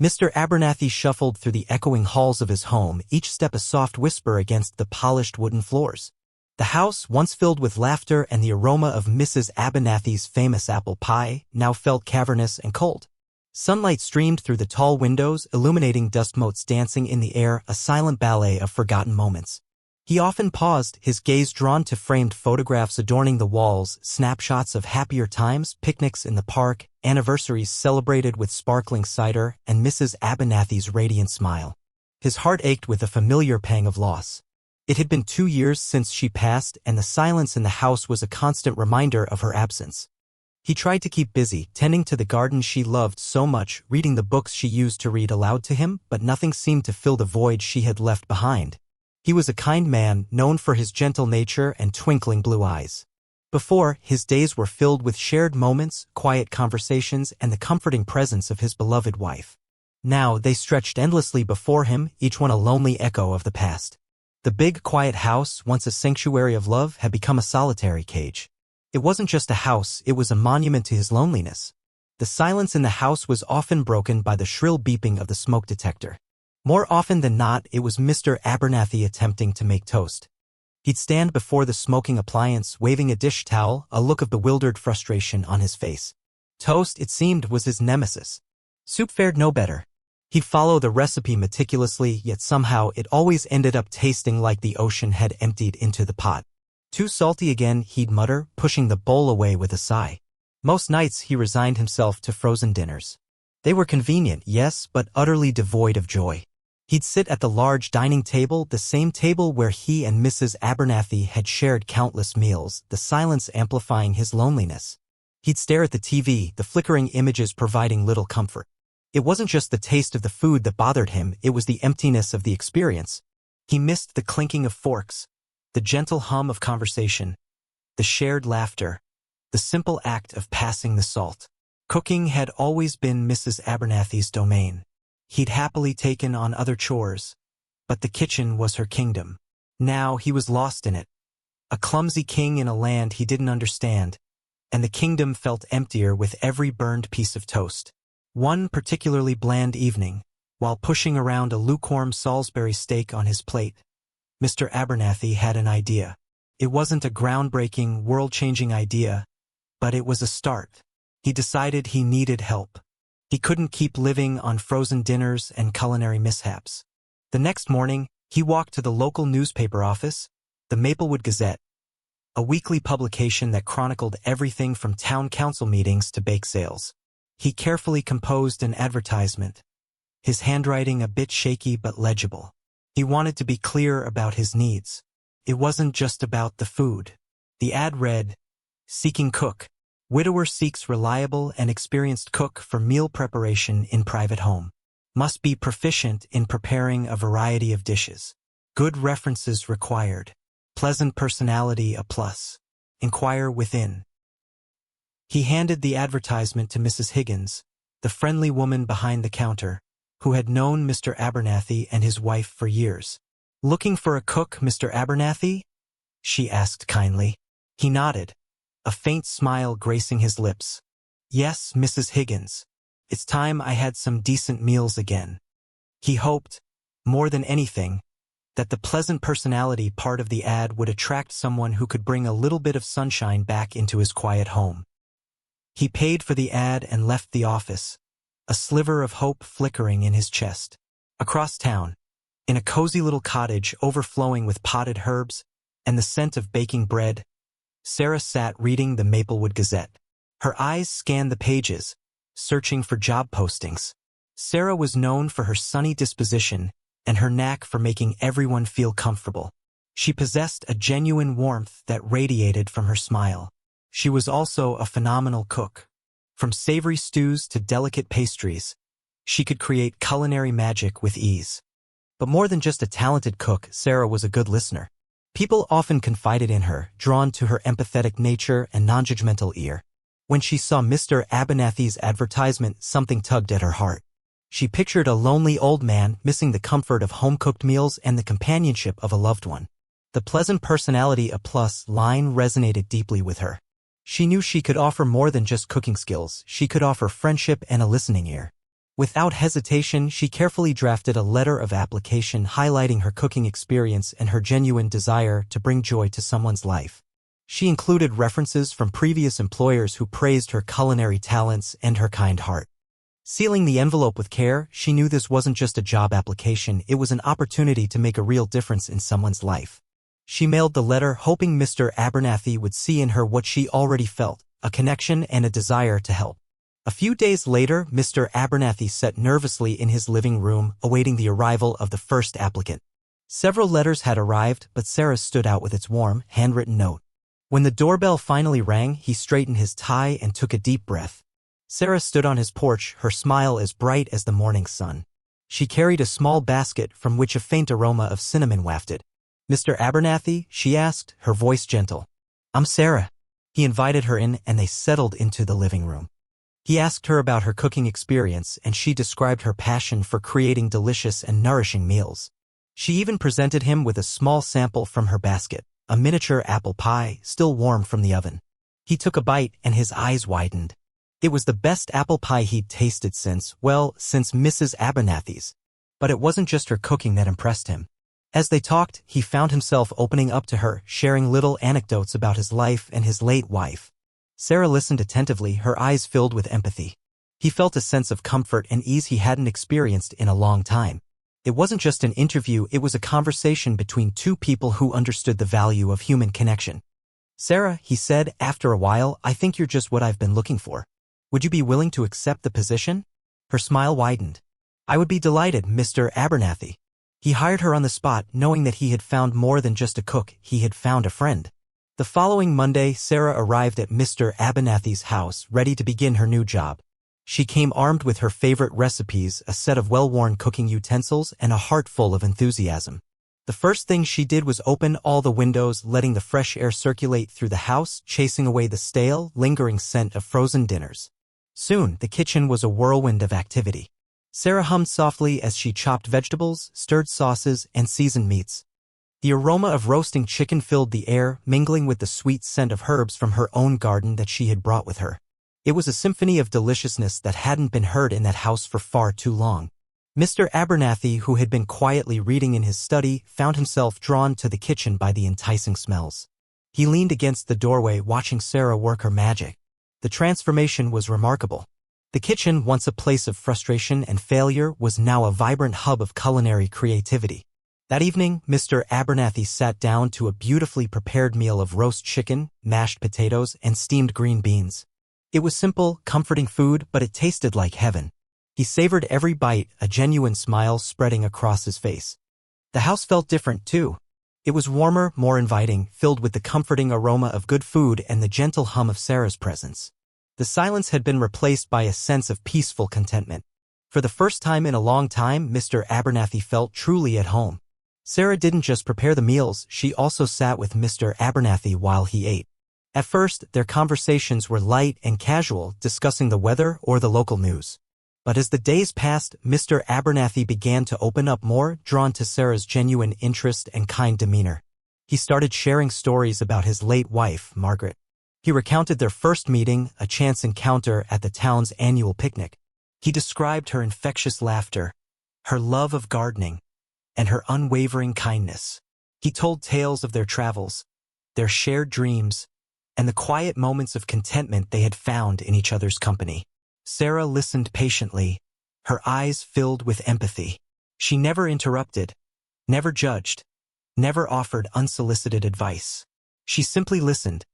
Mr. Abernathy shuffled through the echoing halls of his home, each step a soft whisper against the polished wooden floors. The house, once filled with laughter and the aroma of Mrs. Abernathy's famous apple pie, now felt cavernous and cold. Sunlight streamed through the tall windows, illuminating dust motes dancing in the air, a silent ballet of forgotten moments. He often paused, his gaze drawn to framed photographs adorning the walls, snapshots of happier times, picnics in the park, anniversaries celebrated with sparkling cider, and Mrs. Abernathy's radiant smile. His heart ached with a familiar pang of loss. It had been 2 years since she passed, and the silence in the house was a constant reminder of her absence. He tried to keep busy, tending to the garden she loved so much, reading the books she used to read aloud to him, but nothing seemed to fill the void she had left behind. He was a kind man, known for his gentle nature and twinkling blue eyes. Before, his days were filled with shared moments, quiet conversations, and the comforting presence of his beloved wife. Now they stretched endlessly before him, each one a lonely echo of the past. The big, quiet house, once a sanctuary of love, had become a solitary cage. It wasn't just a house, it was a monument to his loneliness. The silence in the house was often broken by the shrill beeping of the smoke detector. More often than not, it was Mr. Abernathy attempting to make toast. He'd stand before the smoking appliance, waving a dish towel, a look of bewildered frustration on his face. Toast, it seemed, was his nemesis. Soup fared no better. He'd follow the recipe meticulously, yet somehow it always ended up tasting like the ocean had emptied into the pot. Too salty again, he'd mutter, pushing the bowl away with a sigh. Most nights he resigned himself to frozen dinners. They were convenient, yes, but utterly devoid of joy. He'd sit at the large dining table, the same table where he and Mrs. Abernathy had shared countless meals, the silence amplifying his loneliness. He'd stare at the TV, the flickering images providing little comfort. It wasn't just the taste of the food that bothered him, it was the emptiness of the experience. He missed the clinking of forks, the gentle hum of conversation, the shared laughter, the simple act of passing the salt. Cooking had always been Mrs. Abernathy's domain. He'd happily taken on other chores, but the kitchen was her kingdom. Now he was lost in it, a clumsy king in a land he didn't understand, and the kingdom felt emptier with every burned piece of toast. One particularly bland evening, while pushing around a lukewarm Salisbury steak on his plate, Mr. Abernathy had an idea. It wasn't a groundbreaking, world-changing idea, but it was a start. He decided he needed help. He couldn't keep living on frozen dinners and culinary mishaps. The next morning, he walked to the local newspaper office, the Maplewood Gazette, a weekly publication that chronicled everything from town council meetings to bake sales. He carefully composed an advertisement, his handwriting a bit shaky but legible. He wanted to be clear about his needs. It wasn't just about the food. The ad read, "Seeking cook. Widower seeks reliable and experienced cook for meal preparation in private home. Must be proficient in preparing a variety of dishes. Good references required. Pleasant personality a plus. Inquire within." He handed the advertisement to Mrs. Higgins, the friendly woman behind the counter, who had known Mr. Abernathy and his wife for years. "Looking for a cook, Mr. Abernathy?" she asked kindly. He nodded, a faint smile gracing his lips. "Yes, Mrs. Higgins. It's time I had some decent meals again." He hoped, more than anything, that the pleasant personality part of the ad would attract someone who could bring a little bit of sunshine back into his quiet home. He paid for the ad and left the office, a sliver of hope flickering in his chest. Across town, in a cozy little cottage overflowing with potted herbs and the scent of baking bread, Sarah sat reading the Maplewood Gazette. Her eyes scanned the pages, searching for job postings. Sarah was known for her sunny disposition and her knack for making everyone feel comfortable. She possessed a genuine warmth that radiated from her smile. She was also a phenomenal cook. From savory stews to delicate pastries, she could create culinary magic with ease. But more than just a talented cook, Sarah was a good listener. People often confided in her, drawn to her empathetic nature and non-judgmental ear. When she saw Mr. Abernathy's advertisement, something tugged at her heart. She pictured a lonely old man missing the comfort of home-cooked meals and the companionship of a loved one. The pleasant personality a plus line resonated deeply with her. She knew she could offer more than just cooking skills, she could offer friendship and a listening ear. Without hesitation, she carefully drafted a letter of application highlighting her cooking experience and her genuine desire to bring joy to someone's life. She included references from previous employers who praised her culinary talents and her kind heart. Sealing the envelope with care, she knew this wasn't just a job application, it was an opportunity to make a real difference in someone's life. She mailed the letter hoping Mr. Abernathy would see in her what she already felt, a connection and a desire to help. A few days later, Mr. Abernathy sat nervously in his living room, awaiting the arrival of the first applicant. Several letters had arrived, but Sarah's stood out with its warm, handwritten note. When the doorbell finally rang, he straightened his tie and took a deep breath. Sarah stood on his porch, her smile as bright as the morning sun. She carried a small basket from which a faint aroma of cinnamon wafted. "Mr. Abernathy?" she asked, her voice gentle. "I'm Sarah." He invited her in, and they settled into the living room. He asked her about her cooking experience, and she described her passion for creating delicious and nourishing meals. She even presented him with a small sample from her basket, a miniature apple pie, still warm from the oven. He took a bite, and his eyes widened. It was the best apple pie he'd tasted since Mrs. Abernathy's. But it wasn't just her cooking that impressed him. As they talked, he found himself opening up to her, sharing little anecdotes about his life and his late wife. Sarah listened attentively, her eyes filled with empathy. He felt a sense of comfort and ease he hadn't experienced in a long time. It wasn't just an interview, it was a conversation between two people who understood the value of human connection. "Sarah," he said, after a while, "I think you're just what I've been looking for. Would you be willing to accept the position?" Her smile widened. "I would be delighted, Mr. Abernathy." He hired her on the spot, knowing that he had found more than just a cook, he had found a friend. The following Monday, Sarah arrived at Mr. Abernathy's house, ready to begin her new job. She came armed with her favorite recipes, a set of well-worn cooking utensils, and a heart full of enthusiasm. The first thing she did was open all the windows, letting the fresh air circulate through the house, chasing away the stale, lingering scent of frozen dinners. Soon, the kitchen was a whirlwind of activity. Sarah hummed softly as she chopped vegetables, stirred sauces, and seasoned meats. The aroma of roasting chicken filled the air, mingling with the sweet scent of herbs from her own garden that she had brought with her. It was a symphony of deliciousness that hadn't been heard in that house for far too long. Mr. Abernathy, who had been quietly reading in his study, found himself drawn to the kitchen by the enticing smells. He leaned against the doorway, watching Sarah work her magic. The transformation was remarkable. The kitchen, once a place of frustration and failure, was now a vibrant hub of culinary creativity. That evening, Mr. Abernathy sat down to a beautifully prepared meal of roast chicken, mashed potatoes, and steamed green beans. It was simple, comforting food, but it tasted like heaven. He savored every bite, a genuine smile spreading across his face. The house felt different, too. It was warmer, more inviting, filled with the comforting aroma of good food and the gentle hum of Sarah's presence. The silence had been replaced by a sense of peaceful contentment. For the first time in a long time, Mr. Abernathy felt truly at home. Sarah didn't just prepare the meals, she also sat with Mr. Abernathy while he ate. At first, their conversations were light and casual, discussing the weather or the local news. But as the days passed, Mr. Abernathy began to open up more, drawn to Sarah's genuine interest and kind demeanor. He started sharing stories about his late wife, Margaret. He recounted their first meeting, a chance encounter at the town's annual picnic. He described her infectious laughter, her love of gardening, and her unwavering kindness. He told tales of their travels, their shared dreams, and the quiet moments of contentment they had found in each other's company. Sarah listened patiently, her eyes filled with empathy. She never interrupted, never judged, never offered unsolicited advice. She simply listened,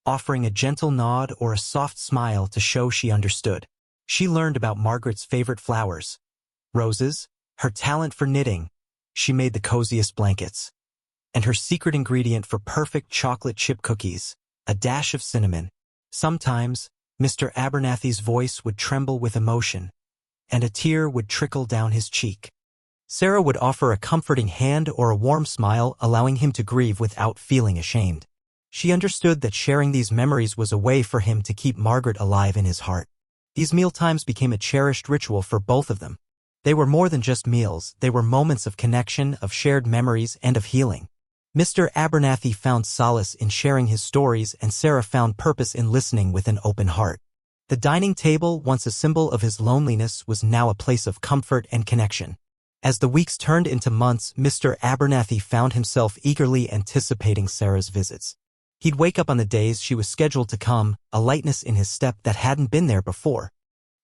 offering a gentle nod or a soft smile to show she understood. She learned about Margaret's favorite flowers, roses, her talent for knitting. She made the coziest blankets. And her secret ingredient for perfect chocolate chip cookies, a dash of cinnamon. Sometimes, Mr. Abernathy's voice would tremble with emotion, and a tear would trickle down his cheek. Sarah would offer a comforting hand or a warm smile, allowing him to grieve without feeling ashamed. She understood that sharing these memories was a way for him to keep Margaret alive in his heart. These mealtimes became a cherished ritual for both of them. They were more than just meals, they were moments of connection, of shared memories, and of healing. Mr. Abernathy found solace in sharing his stories, and Sarah found purpose in listening with an open heart. The dining table, once a symbol of his loneliness, was now a place of comfort and connection. As the weeks turned into months, Mr. Abernathy found himself eagerly anticipating Sarah's visits. He'd wake up on the days she was scheduled to come, a lightness in his step that hadn't been there before.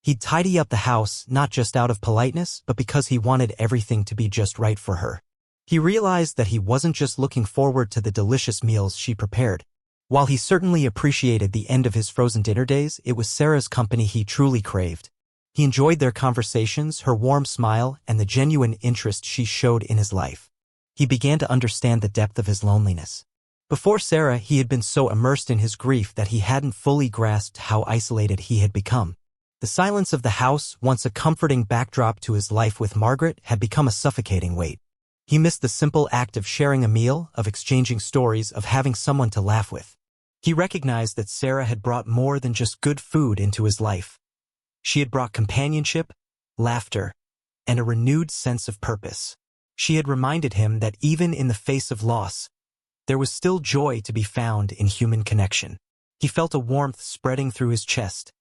He'd tidy up the house, not just out of politeness, but because he wanted everything to be just right for her. He realized that he wasn't just looking forward to the delicious meals she prepared. While he certainly appreciated the end of his frozen dinner days, it was Sarah's company he truly craved. He enjoyed their conversations, her warm smile, and the genuine interest she showed in his life. He began to understand the depth of his loneliness. Before Sarah, he had been so immersed in his grief that he hadn't fully grasped how isolated he had become. The silence of the house, once a comforting backdrop to his life with Margaret, had become a suffocating weight. He missed the simple act of sharing a meal, of exchanging stories, of having someone to laugh with. He recognized that Sarah had brought more than just good food into his life. She had brought companionship, laughter, and a renewed sense of purpose. She had reminded him that even in the face of loss, there was still joy to be found in human connection. He felt a warmth spreading through his chest,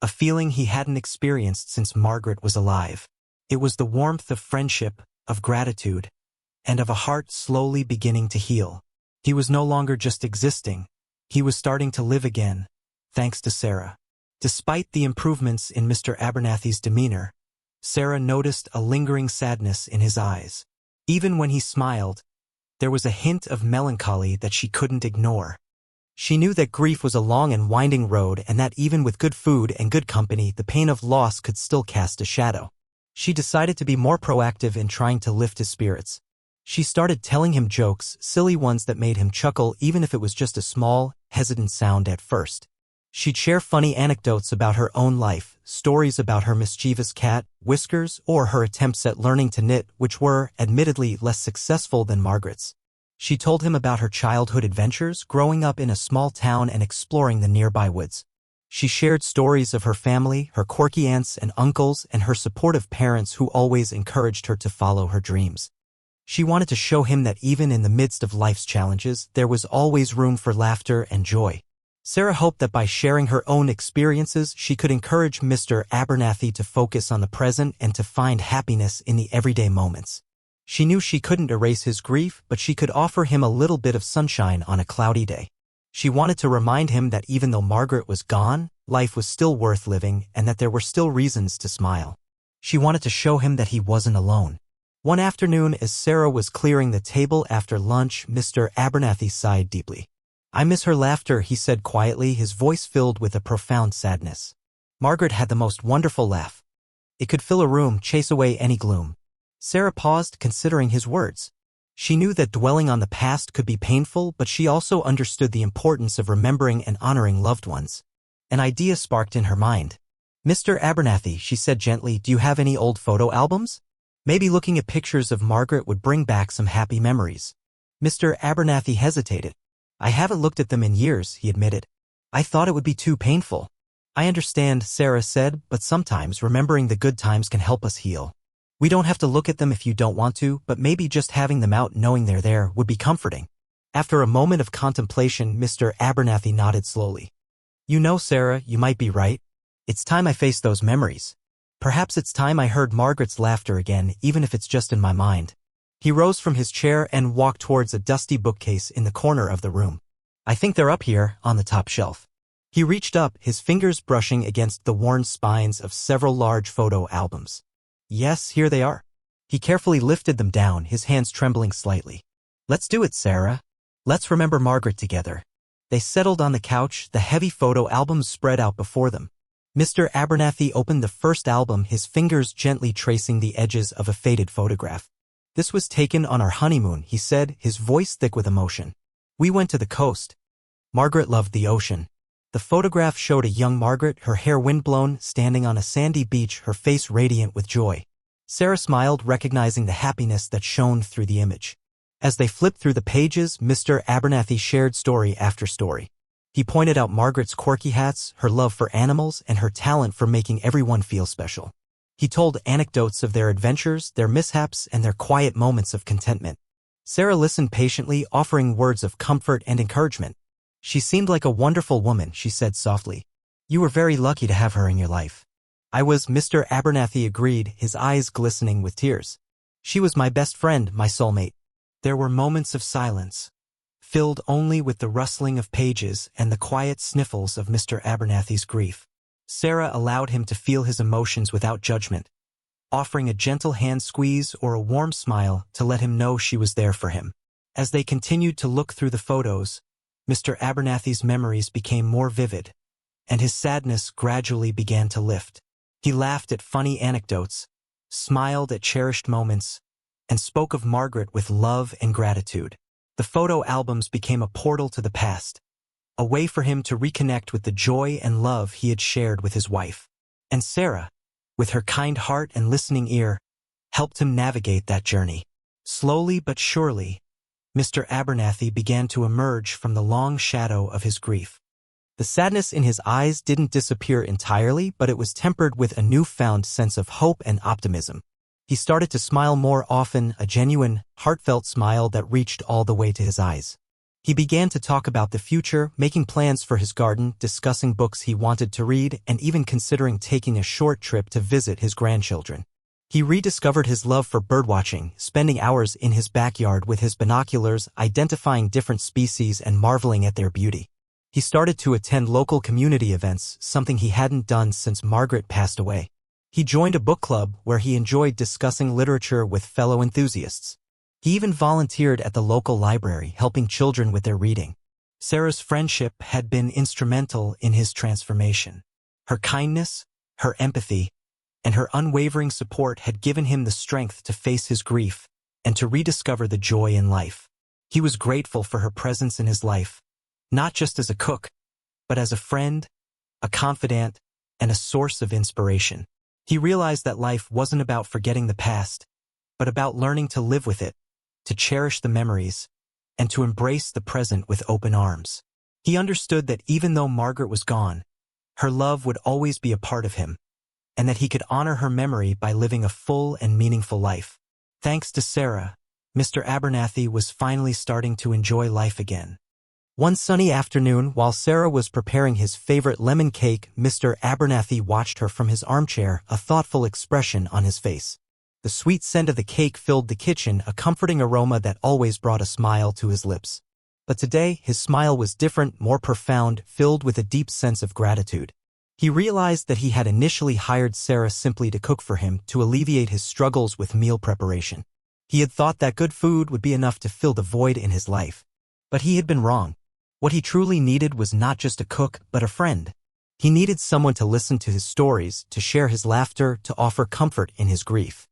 a feeling he hadn't experienced since Margaret was alive. It was the warmth of friendship, of gratitude, and of a heart slowly beginning to heal. He was no longer just existing. He was starting to live again, thanks to Sarah. Despite the improvements in Mr. Abernathy's demeanor, Sarah noticed a lingering sadness in his eyes. Even when he smiled, there was a hint of melancholy that she couldn't ignore. She knew that grief was a long and winding road, and that even with good food and good company, the pain of loss could still cast a shadow. She decided to be more proactive in trying to lift his spirits. She started telling him jokes, silly ones that made him chuckle, even if it was just a small, hesitant sound at first. She'd share funny anecdotes about her own life, stories about her mischievous cat, Whiskers, or her attempts at learning to knit, which were, admittedly, less successful than Margaret's. She told him about her childhood adventures, growing up in a small town and exploring the nearby woods. She shared stories of her family, her quirky aunts and uncles, and her supportive parents who always encouraged her to follow her dreams. She wanted to show him that even in the midst of life's challenges, there was always room for laughter and joy. Sarah hoped that by sharing her own experiences, she could encourage Mr. Abernathy to focus on the present and to find happiness in the everyday moments. She knew she couldn't erase his grief, but she could offer him a little bit of sunshine on a cloudy day. She wanted to remind him that even though Margaret was gone, life was still worth living and that there were still reasons to smile. She wanted to show him that he wasn't alone. One afternoon, as Sarah was clearing the table after lunch, Mr. Abernathy sighed deeply. "I miss her laughter," he said quietly, his voice filled with a profound sadness. Margaret had the most wonderful laugh. It could fill a room, chase away any gloom. Sarah paused, considering his words. She knew that dwelling on the past could be painful, but she also understood the importance of remembering and honoring loved ones. An idea sparked in her mind. "Mr. Abernathy," she said gently, "do you have any old photo albums? Maybe looking at pictures of Margaret would bring back some happy memories." Mr. Abernathy hesitated. "I haven't looked at them in years," he admitted. "I thought it would be too painful." "I understand," Sarah said, "but sometimes remembering the good times can help us heal. We don't have to look at them if you don't want to, but maybe just having them out, knowing they're there, would be comforting." After a moment of contemplation, Mr. Abernathy nodded slowly. "You know, Sarah, you might be right. It's time I face those memories. Perhaps it's time I heard Margaret's laughter again, even if it's just in my mind." He rose from his chair and walked towards a dusty bookcase in the corner of the room. "I think they're up here, on the top shelf." He reached up, his fingers brushing against the worn spines of several large photo albums. "Yes, here they are." He carefully lifted them down, his hands trembling slightly. "Let's do it, Sarah. Let's remember Margaret together." They settled on the couch, the heavy photo albums spread out before them. Mr. Abernathy opened the first album, his fingers gently tracing the edges of a faded photograph. "This was taken on our honeymoon," he said, his voice thick with emotion. "We went to the coast. Margaret loved the ocean." The photograph showed a young Margaret, her hair windblown, standing on a sandy beach, her face radiant with joy. Sarah smiled, recognizing the happiness that shone through the image. As they flipped through the pages, Mr. Abernathy shared story after story. He pointed out Margaret's quirky hats, her love for animals, and her talent for making everyone feel special. He told anecdotes of their adventures, their mishaps, and their quiet moments of contentment. Sarah listened patiently, offering words of comfort and encouragement. "She seemed like a wonderful woman," she said softly. You were very lucky to have her in your life. Mr. Abernathy agreed, his eyes glistening with tears. She was my best friend, my soulmate. There were moments of silence, filled only with the rustling of pages and the quiet sniffles of Mr. Abernathy's grief. Sarah allowed him to feel his emotions without judgment, offering a gentle hand squeeze or a warm smile to let him know she was there for him. As they continued to look through the photos, Mr. Abernathy's memories became more vivid, and his sadness gradually began to lift. He laughed at funny anecdotes, smiled at cherished moments, and spoke of Margaret with love and gratitude. The photo albums became a portal to the past, a way for him to reconnect with the joy and love he had shared with his wife. And Sarah, with her kind heart and listening ear, helped him navigate that journey. Slowly but surely, Mr. Abernathy began to emerge from the long shadow of his grief. The sadness in his eyes didn't disappear entirely, but it was tempered with a newfound sense of hope and optimism. He started to smile more often, a genuine, heartfelt smile that reached all the way to his eyes. He began to talk about the future, making plans for his garden, discussing books he wanted to read, and even considering taking a short trip to visit his grandchildren. He rediscovered his love for birdwatching, spending hours in his backyard with his binoculars, identifying different species and marveling at their beauty. He started to attend local community events, something he hadn't done since Margaret passed away. He joined a book club where he enjoyed discussing literature with fellow enthusiasts. He even volunteered at the local library, helping children with their reading. Sarah's friendship had been instrumental in his transformation. Her kindness, her empathy, and her unwavering support had given him the strength to face his grief and to rediscover the joy in life. He was grateful for her presence in his life, not just as a cook, but as a friend, a confidant, and a source of inspiration. He realized that life wasn't about forgetting the past, but about learning to live with it, to cherish the memories, and to embrace the present with open arms. He understood that even though Margaret was gone, her love would always be a part of him, and that he could honor her memory by living a full and meaningful life. Thanks to Sarah, Mr. Abernathy was finally starting to enjoy life again. One sunny afternoon, while Sarah was preparing his favorite lemon cake, Mr. Abernathy watched her from his armchair, a thoughtful expression on his face. The sweet scent of the cake filled the kitchen, a comforting aroma that always brought a smile to his lips. But today, his smile was different, more profound, filled with a deep sense of gratitude. He realized that he had initially hired Sarah simply to cook for him, to alleviate his struggles with meal preparation. He had thought that good food would be enough to fill the void in his life. But he had been wrong. What he truly needed was not just a cook, but a friend. He needed someone to listen to his stories, to share his laughter, to offer comfort in his grief.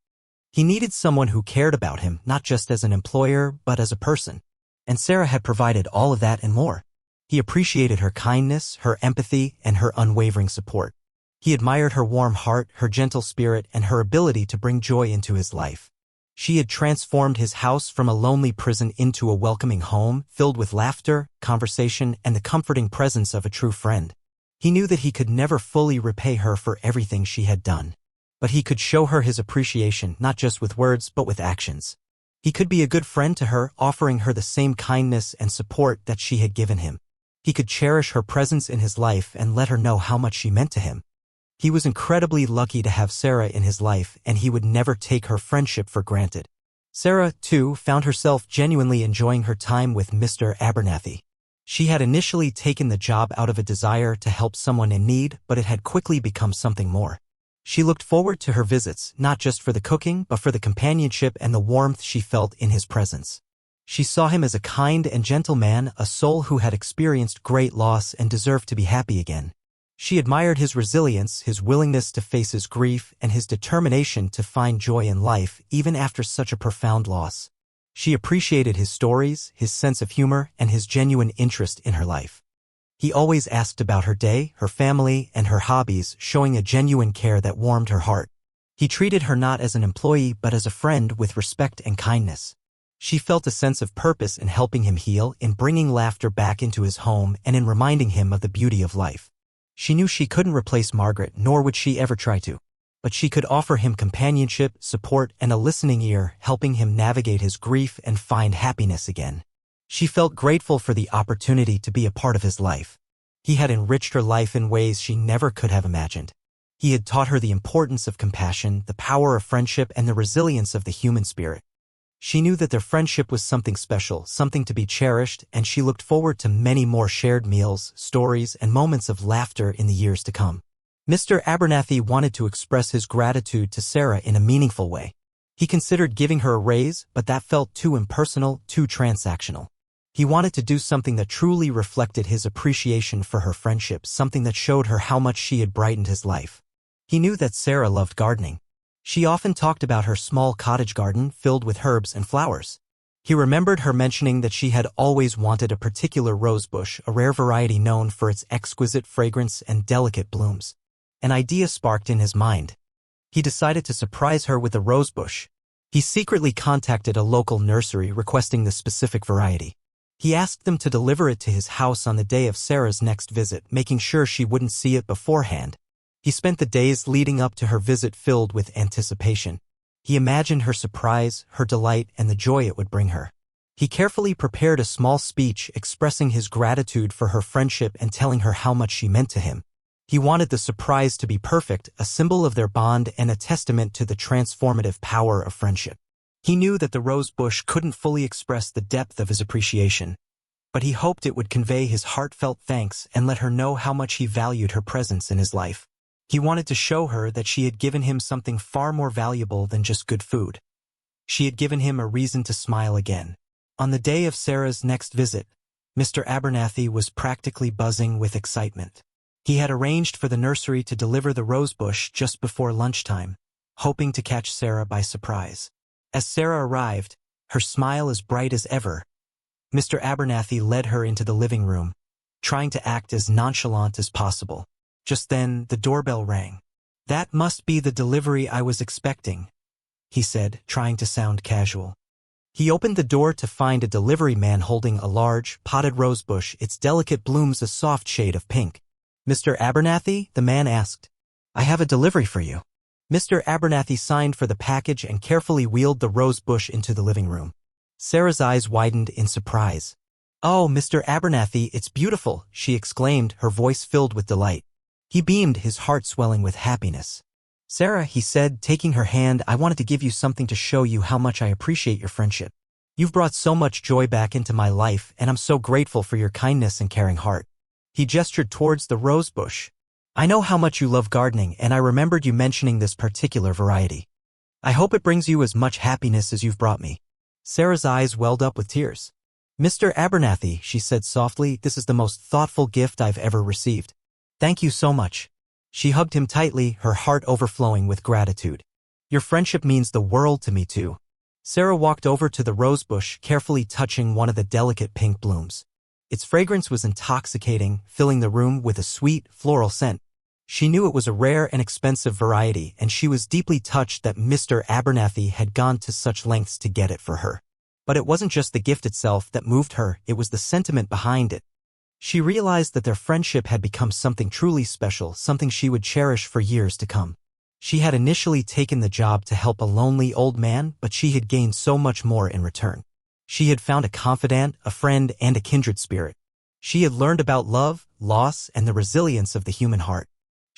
He needed someone who cared about him, not just as an employer, but as a person. And Sarah had provided all of that and more. He appreciated her kindness, her empathy, and her unwavering support. He admired her warm heart, her gentle spirit, and her ability to bring joy into his life. She had transformed his house from a lonely prison into a welcoming home, filled with laughter, conversation, and the comforting presence of a true friend. He knew that he could never fully repay her for everything she had done. But he could show her his appreciation, not just with words, but with actions. He could be a good friend to her, offering her the same kindness and support that she had given him. He could cherish her presence in his life and let her know how much she meant to him. He was incredibly lucky to have Sarah in his life, and he would never take her friendship for granted. Sarah, too, found herself genuinely enjoying her time with Mr. Abernathy. She had initially taken the job out of a desire to help someone in need, but it had quickly become something more. She looked forward to her visits, not just for the cooking, but for the companionship and the warmth she felt in his presence. She saw him as a kind and gentle man, a soul who had experienced great loss and deserved to be happy again. She admired his resilience, his willingness to face his grief, and his determination to find joy in life, even after such a profound loss. She appreciated his stories, his sense of humor, and his genuine interest in her life. He always asked about her day, her family, and her hobbies, showing a genuine care that warmed her heart. He treated her not as an employee but as a friend with respect and kindness. She felt a sense of purpose in helping him heal, in bringing laughter back into his home, and in reminding him of the beauty of life. She knew she couldn't replace Margaret, nor would she ever try to. But she could offer him companionship, support, and a listening ear, helping him navigate his grief and find happiness again. She felt grateful for the opportunity to be a part of his life. He had enriched her life in ways she never could have imagined. He had taught her the importance of compassion, the power of friendship, and the resilience of the human spirit. She knew that their friendship was something special, something to be cherished, and she looked forward to many more shared meals, stories, and moments of laughter in the years to come. Mr. Abernathy wanted to express his gratitude to Sarah in a meaningful way. He considered giving her a raise, but that felt too impersonal, too transactional. He wanted to do something that truly reflected his appreciation for her friendship, something that showed her how much she had brightened his life. He knew that Sarah loved gardening. She often talked about her small cottage garden filled with herbs and flowers. He remembered her mentioning that she had always wanted a particular rosebush, a rare variety known for its exquisite fragrance and delicate blooms. An idea sparked in his mind. He decided to surprise her with a rosebush. He secretly contacted a local nursery requesting the specific variety. He asked them to deliver it to his house on the day of Sarah's next visit, making sure she wouldn't see it beforehand. He spent the days leading up to her visit filled with anticipation. He imagined her surprise, her delight, and the joy it would bring her. He carefully prepared a small speech expressing his gratitude for her friendship and telling her how much she meant to him. He wanted the surprise to be perfect, a symbol of their bond and a testament to the transformative power of friendship. He knew that the rose bush couldn't fully express the depth of his appreciation, but he hoped it would convey his heartfelt thanks and let her know how much he valued her presence in his life. He wanted to show her that she had given him something far more valuable than just good food. She had given him a reason to smile again. On the day of Sarah's next visit, Mr. Abernathy was practically buzzing with excitement. He had arranged for the nursery to deliver the rosebush just before lunchtime, hoping to catch Sarah by surprise. As Sarah arrived, her smile as bright as ever, Mr. Abernathy led her into the living room, trying to act as nonchalant as possible. Just then, the doorbell rang. "That must be the delivery I was expecting," he said, trying to sound casual. He opened the door to find a delivery man holding a large, potted rosebush, its delicate blooms a soft shade of pink. "Mr. Abernathy?" the man asked. "I have a delivery for you." Mr. Abernathy signed for the package and carefully wheeled the rosebush into the living room. Sarah's eyes widened in surprise. "Oh, Mr. Abernathy, it's beautiful," she exclaimed, her voice filled with delight. He beamed, his heart swelling with happiness. "Sarah," he said, taking her hand, "I wanted to give you something to show you how much I appreciate your friendship. You've brought so much joy back into my life, and I'm so grateful for your kindness and caring heart." He gestured towards the rosebush. "I know how much you love gardening, and I remembered you mentioning this particular variety. I hope it brings you as much happiness as you've brought me." Sarah's eyes welled up with tears. "Mr. Abernathy," she said softly, "this is the most thoughtful gift I've ever received. Thank you so much." She hugged him tightly, her heart overflowing with gratitude. "Your friendship means the world to me too." Sarah walked over to the rosebush, carefully touching one of the delicate pink blooms. Its fragrance was intoxicating, filling the room with a sweet, floral scent. She knew it was a rare and expensive variety, and she was deeply touched that Mr. Abernathy had gone to such lengths to get it for her. But it wasn't just the gift itself that moved her, it was the sentiment behind it. She realized that their friendship had become something truly special, something she would cherish for years to come. She had initially taken the job to help a lonely old man, but she had gained so much more in return. She had found a confidant, a friend, and a kindred spirit. She had learned about love, loss, and the resilience of the human heart.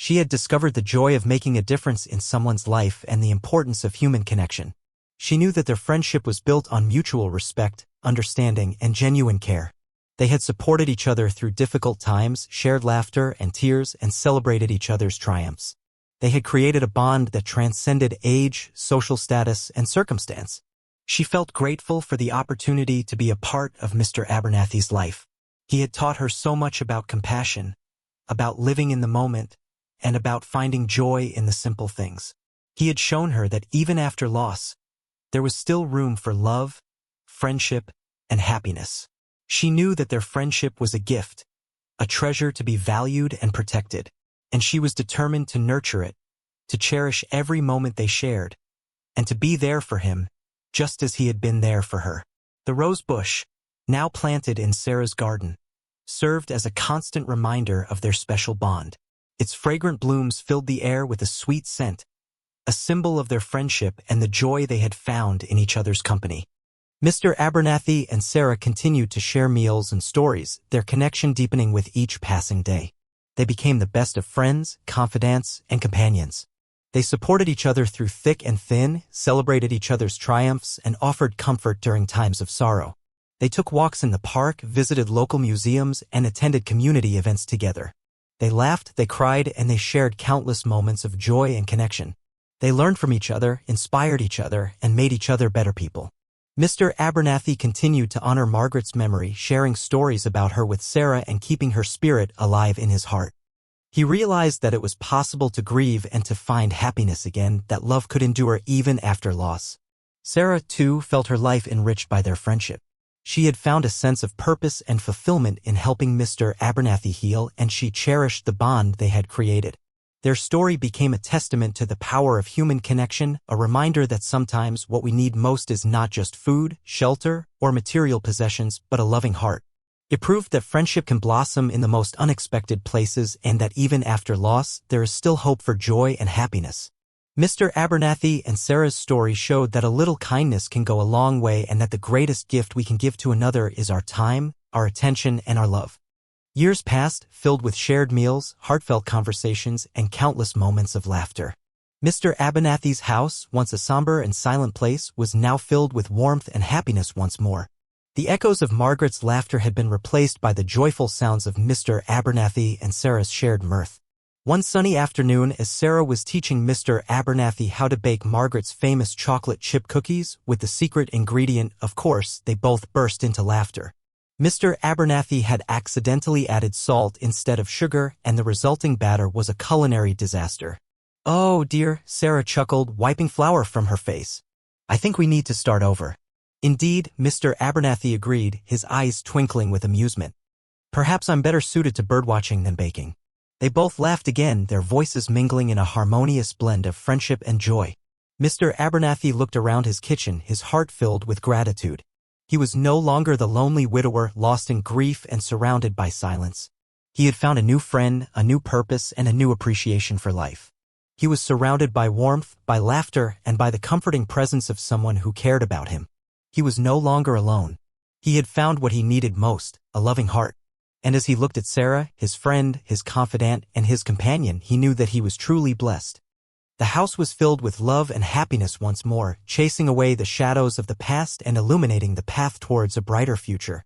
She had discovered the joy of making a difference in someone's life and the importance of human connection. She knew that their friendship was built on mutual respect, understanding, and genuine care. They had supported each other through difficult times, shared laughter and tears, and celebrated each other's triumphs. They had created a bond that transcended age, social status, and circumstance. She felt grateful for the opportunity to be a part of Mr. Abernathy's life. He had taught her so much about compassion, about living in the moment, and about finding joy in the simple things. He had shown her that even after loss, there was still room for love, friendship, and happiness. She knew that their friendship was a gift, a treasure to be valued and protected, and she was determined to nurture it, to cherish every moment they shared, and to be there for him, just as he had been there for her. The rose bush, now planted in Sarah's garden, served as a constant reminder of their special bond. Its fragrant blooms filled the air with a sweet scent, a symbol of their friendship and the joy they had found in each other's company. Mr. Abernathy and Sarah continued to share meals and stories, their connection deepening with each passing day. They became the best of friends, confidants, and companions. They supported each other through thick and thin, celebrated each other's triumphs, and offered comfort during times of sorrow. They took walks in the park, visited local museums, and attended community events together. They laughed, they cried, and they shared countless moments of joy and connection. They learned from each other, inspired each other, and made each other better people. Mr. Abernathy continued to honor Margaret's memory, sharing stories about her with Sarah and keeping her spirit alive in his heart. He realized that it was possible to grieve and to find happiness again, that love could endure even after loss. Sarah, too, felt her life enriched by their friendship. She had found a sense of purpose and fulfillment in helping Mr. Abernathy heal, and she cherished the bond they had created. Their story became a testament to the power of human connection, a reminder that sometimes what we need most is not just food, shelter, or material possessions, but a loving heart. It proved that friendship can blossom in the most unexpected places and that even after loss, there is still hope for joy and happiness. Mr. Abernathy and Sarah's story showed that a little kindness can go a long way and that the greatest gift we can give to another is our time, our attention, and our love. Years passed, filled with shared meals, heartfelt conversations, and countless moments of laughter. Mr. Abernathy's house, once a somber and silent place, was now filled with warmth and happiness once more. The echoes of Margaret's laughter had been replaced by the joyful sounds of Mr. Abernathy and Sarah's shared mirth. One sunny afternoon, as Sarah was teaching Mr. Abernathy how to bake Margaret's famous chocolate chip cookies with the secret ingredient, of course, they both burst into laughter. Mr. Abernathy had accidentally added salt instead of sugar, and the resulting batter was a culinary disaster. "Oh dear," Sarah chuckled, wiping flour from her face. "I think we need to start over." "Indeed," Mr. Abernathy agreed, his eyes twinkling with amusement. "Perhaps I'm better suited to birdwatching than baking." They both laughed again, their voices mingling in a harmonious blend of friendship and joy. Mr. Abernathy looked around his kitchen, his heart filled with gratitude. He was no longer the lonely widower, lost in grief and surrounded by silence. He had found a new friend, a new purpose, and a new appreciation for life. He was surrounded by warmth, by laughter, and by the comforting presence of someone who cared about him. He was no longer alone. He had found what he needed most, a loving heart. And as he looked at Sarah, his friend, his confidant, and his companion, he knew that he was truly blessed. The house was filled with love and happiness once more, chasing away the shadows of the past and illuminating the path towards a brighter future.